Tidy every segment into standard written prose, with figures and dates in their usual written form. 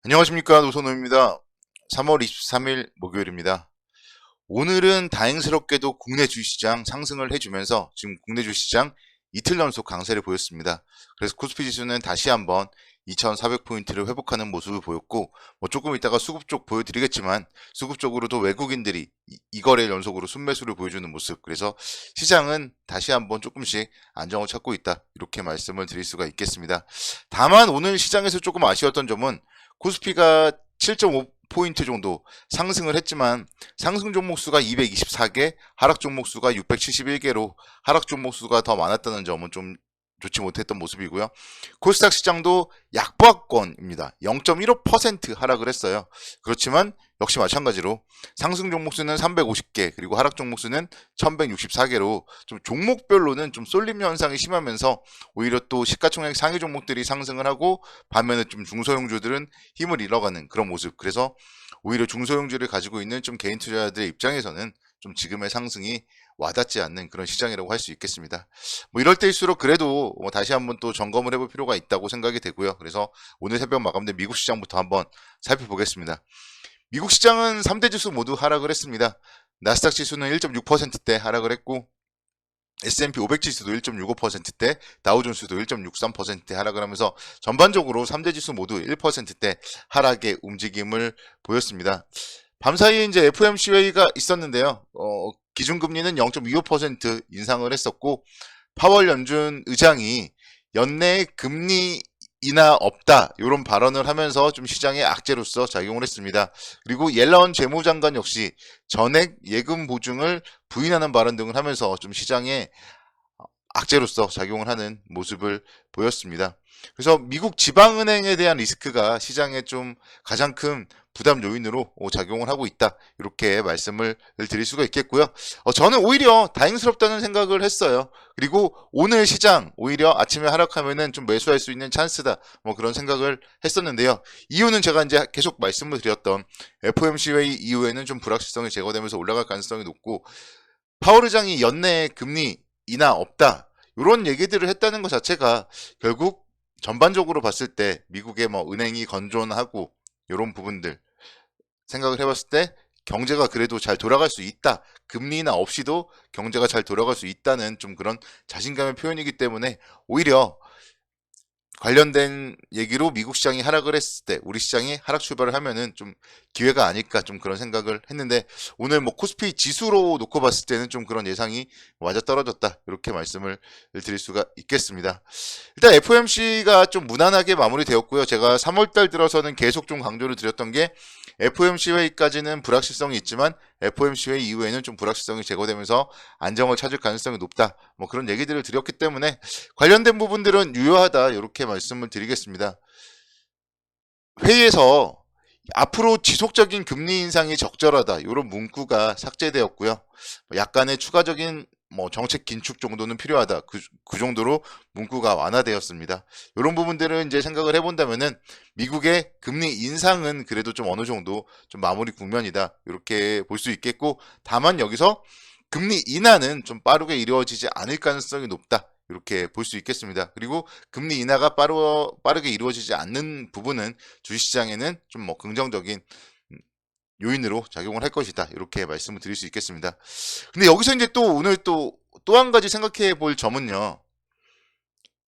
안녕하십니까, 노선호입니다. 3월 23일 목요일입니다. 오늘은 다행스럽게도 국내 주식시장 상승을 해주면서 지금 국내 주식시장 이틀 연속 강세를 보였습니다. 그래서 코스피 지수는 다시 한번 2400포인트를 회복하는 모습을 보였고, 조금 이따가 수급 쪽 보여드리겠지만 수급 쪽으로도 외국인들이 이거래 연속으로 순매수를 보여주는 모습, 그래서 시장은 다시 한번 조금씩 안정을 찾고 있다, 이렇게 말씀을 드릴 수가 있겠습니다. 다만 오늘 시장에서 조금 아쉬웠던 점은 코스피가 7.5포인트 정도 상승을 했지만 상승 종목 수가 224개, 하락 종목 수가 671개로 하락 종목 수가 더 많았다는 점은 좀 좋지 못했던 모습이고요. 코스닥 시장도 약보합권입니다. 0.15% 하락을 했어요. 그렇지만 역시 마찬가지로 상승 종목 수는 350개, 그리고 하락 종목 수는 1164개로 좀 종목별로는 좀 쏠림 현상이 심하면서 오히려 또 시가총액 상위 종목들이 상승을 하고, 반면에 좀 중소형주들은 힘을 잃어가는 그런 모습. 그래서 오히려 중소형주를 가지고 있는 좀 개인 투자자들의 입장에서는 좀 지금의 상승이 와닿지 않는 그런 시장이라고 할 수 있겠습니다. 이럴 때일수록 그래도 다시 한번 또 점검을 해볼 필요가 있다고 생각이 되고요. 그래서 오늘 새벽 마감된 미국 시장부터 한번 살펴보겠습니다. 미국 시장은 3대 지수 모두 하락을 했습니다. 나스닥 지수는 1.6%대 하락을 했고, S&P 500 지수도 1.65%대, 다우존스도 1.63%대 하락을 하면서 전반적으로 3대 지수 모두 1%대 하락의 움직임을 보였습니다. 밤사이에 이제 FOMC 회의가 있었는데요. 기준금리는 0.25% 인상을 했었고, 파월 연준 의장이 연내 금리 인하 없다, 이런 발언을 하면서 좀 시장의 악재로서 작용을 했습니다. 그리고 옐런 재무장관 역시 전액 예금 보증을 부인하는 발언 등을 하면서 좀 시장에 악재로서 작용을 하는 모습을 보였습니다. 그래서 미국 지방은행에 대한 리스크가 시장에 좀 가장 큰 부담 요인으로 작용을 하고 있다, 이렇게 말씀을 드릴 수가 있겠고요. 저는 오히려 다행스럽다는 생각을 했어요. 그리고 오늘 시장 오히려 아침에 하락하면은 좀 매수할 수 있는 찬스다, 그런 생각을 했었는데요. 이유는 제가 이제 계속 말씀을 드렸던 FOMC 회의 이후에는 좀 불확실성이 제거되면서 올라갈 가능성이 높고, 파월 의장이 연내 금리 인하 없다, 이런 얘기들을 했다는 것 자체가 결국 전반적으로 봤을 때 미국의 은행이 건전하고 이런 부분들 생각을 해봤을 때 경제가 그래도 잘 돌아갈 수 있다, 금리 인하 없이도 경제가 잘 돌아갈 수 있다는 좀 그런 자신감의 표현이기 때문에 오히려 관련된 얘기로 미국 시장이 하락을 했을 때 우리 시장이 하락 출발을 하면은 좀 기회가 아닐까, 좀 그런 생각을 했는데, 오늘 코스피 지수로 놓고 봤을 때는 좀 그런 예상이 맞아 떨어졌다, 이렇게 말씀을 드릴 수가 있겠습니다. 일단 FOMC가 좀 무난하게 마무리되었고요. 제가 3월달 들어서는 계속 좀 강조를 드렸던 게, FOMC 회의까지는 불확실성이 있지만 FOMC 회의 이후에는 좀 불확실성이 제거되면서 안정을 찾을 가능성이 높다, 그런 얘기들을 드렸기 때문에 관련된 부분들은 유효하다, 이렇게 말씀을 드리겠습니다. 회의에서 앞으로 지속적인 금리 인상이 적절하다, 이런 문구가 삭제되었고요. 약간의 추가적인 정책 긴축 정도는 필요하다, 그 정도로 문구가 완화되었습니다. 이런 부분들을 이제 생각을 해본다면은 미국의 금리 인상은 그래도 좀 어느 정도 좀 마무리 국면이다, 이렇게 볼 수 있겠고, 다만 여기서 금리 인하는 좀 빠르게 이루어지지 않을 가능성이 높다, 이렇게 볼 수 있겠습니다. 그리고 금리 인하가 빠르게 이루어지지 않는 부분은 주식시장에는 좀 긍정적인 요인으로 작용을 할 것이다, 이렇게 말씀을 드릴 수 있겠습니다. 근데 여기서 이제 또 오늘 또 한 가지 생각해 볼 점은요,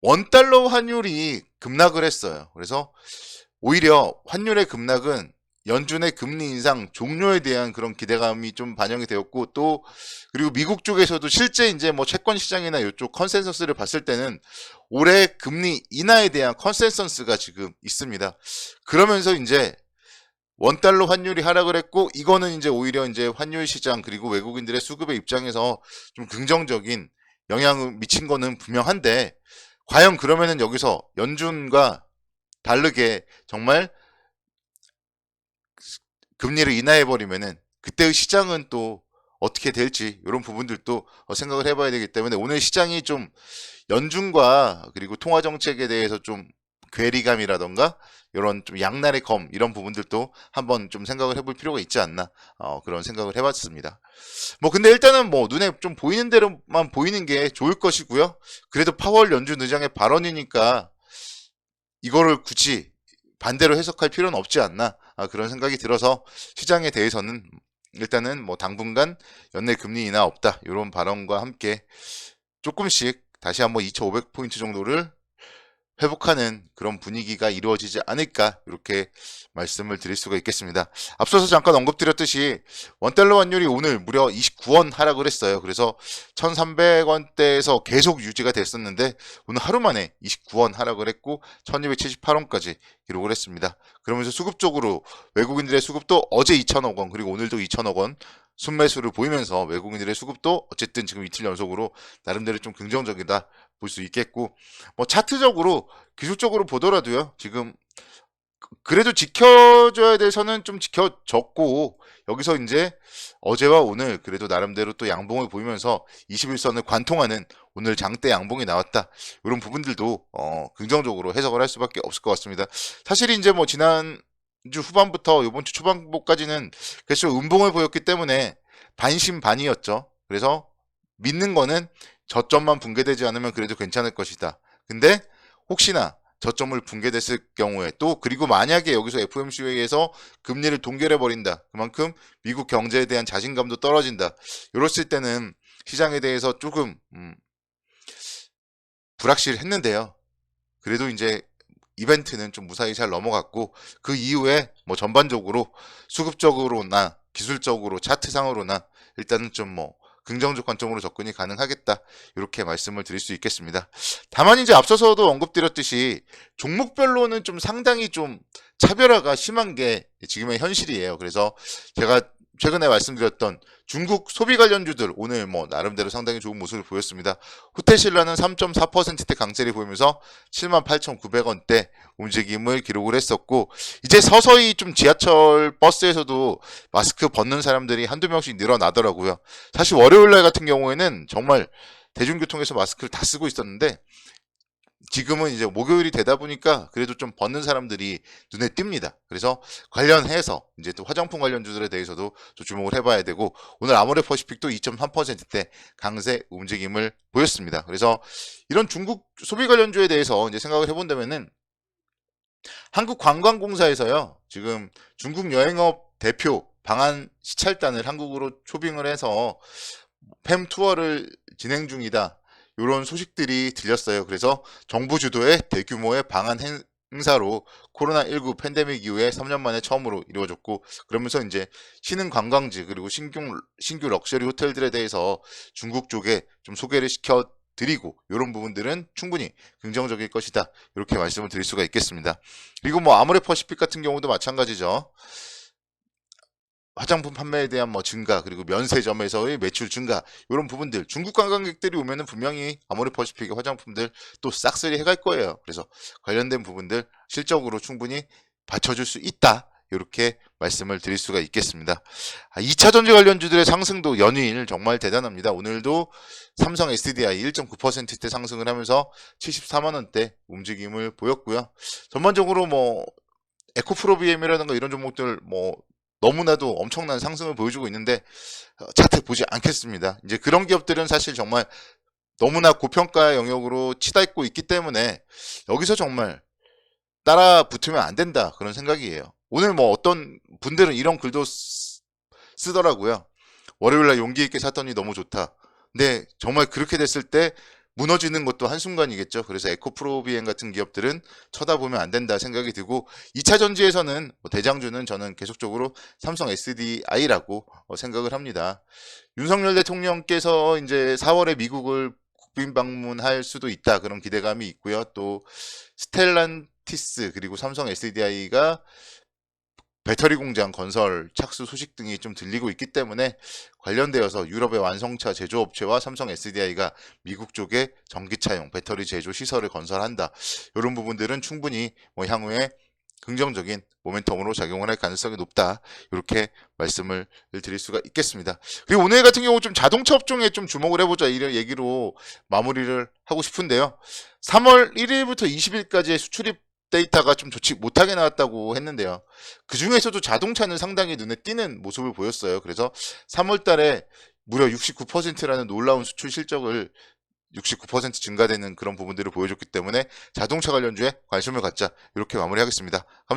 원달러 환율이 급락을 했어요. 그래서 오히려 환율의 급락은 연준의 금리 인상 종료에 대한 그런 기대감이 좀 반영이 되었고, 또 그리고 미국 쪽에서도 실제 이제 채권 시장이나 이쪽 컨센서스를 봤을 때는 올해 금리 인하에 대한 컨센서스가 지금 있습니다. 그러면서 이제 원달러 환율이 하락을 했고, 이거는 이제 오히려 이제 환율 시장 그리고 외국인들의 수급의 입장에서 좀 긍정적인 영향을 미친 거는 분명한데, 과연 그러면은 여기서 연준과 다르게 정말 금리를 인하해버리면은 그때의 시장은 또 어떻게 될지, 이런 부분들도 생각을 해봐야 되기 때문에 오늘 시장이 좀 연준과 그리고 통화 정책에 대해서 좀 괴리감이라던가 이런 좀 양날의 검, 이런 부분들도 한번 좀 생각을 해볼 필요가 있지 않나, 그런 생각을 해봤습니다. 근데 일단은 눈에 좀 보이는 대로만 보이는 게 좋을 것이고요. 그래도 파월 연준 의장의 발언이니까 이거를 굳이 반대로 해석할 필요는 없지 않나 그런 생각이 들어서 시장에 대해서는 일단은 뭐 당분간 연내 금리 인하 없다 이런 발언과 함께 조금씩 다시 한번 2,500포인트 정도를 회복하는 그런 분위기가 이루어지지 않을까 이렇게 말씀을 드릴 수가 있겠습니다. 앞서서 잠깐 언급드렸듯이 원달러 환율이 오늘 무려 29원 하락을 했어요. 그래서 1,300원대에서 계속 유지가 됐었는데 오늘 하루 만에 29원 하락을 했고 1,278원까지 기록을 했습니다. 그러면서 수급적으로 외국인들의 수급도 어제 2천억 원 그리고 오늘도 2천억 원 순매수를 보이면서 외국인들의 수급도 어쨌든 지금 이틀 연속으로 나름대로 좀 긍정적이다 볼 수 있겠고, 뭐 차트적으로 기술적으로 보더라도요 지금 그래도 지켜줘야 돼서는 좀 지켜졌고, 여기서 이제 어제와 오늘 그래도 나름대로 또 양봉을 보이면서 21선을 관통하는 오늘 장대 양봉이 나왔다 이런 부분들도 긍정적으로 해석을 할 수밖에 없을 것 같습니다. 사실 이제 뭐 지난주 후반부터 이번 주 초반부까지는 계속 음봉을 보였기 때문에 반신반의였죠. 그래서 믿는 거는 저점만 붕괴되지 않으면 그래도 괜찮을 것이다. 근데 혹시나 저점을 붕괴됐을 경우에 또 그리고 만약에 여기서 FOMC에서 금리를 동결해 버린다. 그만큼 미국 경제에 대한 자신감도 떨어진다. 이랬을 때는 시장에 대해서 조금 불확실했는데요. 그래도 이제 이벤트는 좀 무사히 잘 넘어갔고 그 이후에 뭐 전반적으로 수급적으로나 기술적으로 차트상으로나 일단은 좀 뭐 긍정적 관점으로 접근이 가능하겠다 이렇게 말씀을 드릴 수 있겠습니다. 다만 이제 앞서서도 언급드렸듯이 종목별로는 좀 상당히 좀 차별화가 심한 게 지금의 현실이에요. 그래서 제가 최근에 말씀드렸던 중국 소비 관련주들 오늘 뭐 나름대로 상당히 좋은 모습을 보였습니다. 호텔신라는 3.4%대 강세를 보이면서 78,900원대 움직임을 기록을 했었고, 이제 서서히 좀 지하철 버스에서도 마스크 벗는 사람들이 한두 명씩 늘어나더라고요. 사실 월요일날 같은 경우에는 정말 대중교통에서 마스크를 다 쓰고 있었는데 지금은 이제 목요일이 되다 보니까 그래도 좀 벗는 사람들이 눈에 띕니다. 그래서 관련해서 이제 또 화장품 관련주들에 대해서도 좀 주목을 해봐야 되고, 오늘 아모레퍼시픽도 2.3%대 강세 움직임을 보였습니다. 그래서 이런 중국 소비 관련주에 대해서 이제 생각을 해본다면은 한국관광공사에서요 지금 중국 여행업 대표 방한 시찰단을 한국으로 초빙을 해서 팸 투어를 진행 중이다. 이런 소식들이 들렸어요. 그래서 정부 주도의 대규모의 방한 행사로 코로나19 팬데믹 이후에 3년 만에 처음으로 이루어졌고, 그러면서 이제 신흥 관광지 그리고 신규 럭셔리 호텔들에 대해서 중국 쪽에 좀 소개를 시켜 드리고 이런 부분들은 충분히 긍정적일 것이다 이렇게 말씀을 드릴 수가 있겠습니다. 그리고 뭐 아모레퍼시픽 같은 경우도 마찬가지죠. 화장품 판매에 대한 뭐 증가 그리고 면세점에서의 매출 증가 이런 부분들, 중국 관광객들이 오면은 분명히 아모레퍼시픽의 화장품들 또 싹쓸이 해갈 거예요. 그래서 관련된 부분들 실적으로 충분히 받쳐줄 수 있다 이렇게 말씀을 드릴 수가 있겠습니다. 2차전지 관련주들의 상승도 연일 정말 대단합니다. 오늘도 삼성 SDI 1.9%대 상승을 하면서 74만원대 움직임을 보였고요. 전반적으로 뭐 에코프로비엠이라든가 이런 종목들 뭐 너무나도 엄청난 상승을 보여주고 있는데 차트 보지 않겠습니다. 이제 그런 기업들은 사실 정말 너무나 고평가 영역으로 치닫고 있기 때문에 여기서 정말 따라 붙으면 안 된다 그런 생각이에요. 오늘 뭐 어떤 분들은 이런 글도 쓰더라고요. 월요일날 용기 있게 샀더니 너무 좋다. 근데 정말 그렇게 됐을 때 무너지는 것도 한순간이겠죠. 그래서 에코프로비엔 같은 기업들은 쳐다보면 안 된다 생각이 들고, 2차 전지에서는 뭐 대장주는 저는 계속적으로 삼성 SDI라고 생각을 합니다. 윤석열 대통령께서 이제 4월에 미국을 국빈 방문할 수도 있다 그런 기대감이 있고요. 또 스텔란티스 그리고 삼성 SDI가 배터리 공장 건설 착수 소식 등이 좀 들리고 있기 때문에 관련되어서 유럽의 완성차 제조업체와 삼성 SDI가 미국 쪽에 전기차용 배터리 제조 시설을 건설한다. 이런 부분들은 충분히 뭐 향후에 긍정적인 모멘텀으로 작용을 할 가능성이 높다. 이렇게 말씀을 드릴 수가 있겠습니다. 그리고 오늘 같은 경우 좀 자동차 업종에 좀 주목을 해보자 이런 얘기로 마무리를 하고 싶은데요. 3월 1일부터 20일까지의 수출입 데이터가 좀 좋지 못하게 나왔다고 했는데요. 그 중에서도 자동차는 상당히 눈에 띄는 모습을 보였어요. 그래서 3월 달에 무려 69%라는 놀라운 수출 실적을 69% 증가되는 그런 부분들을 보여줬기 때문에 자동차 관련주에 관심을 갖자 이렇게 마무리하겠습니다. 감사합니다.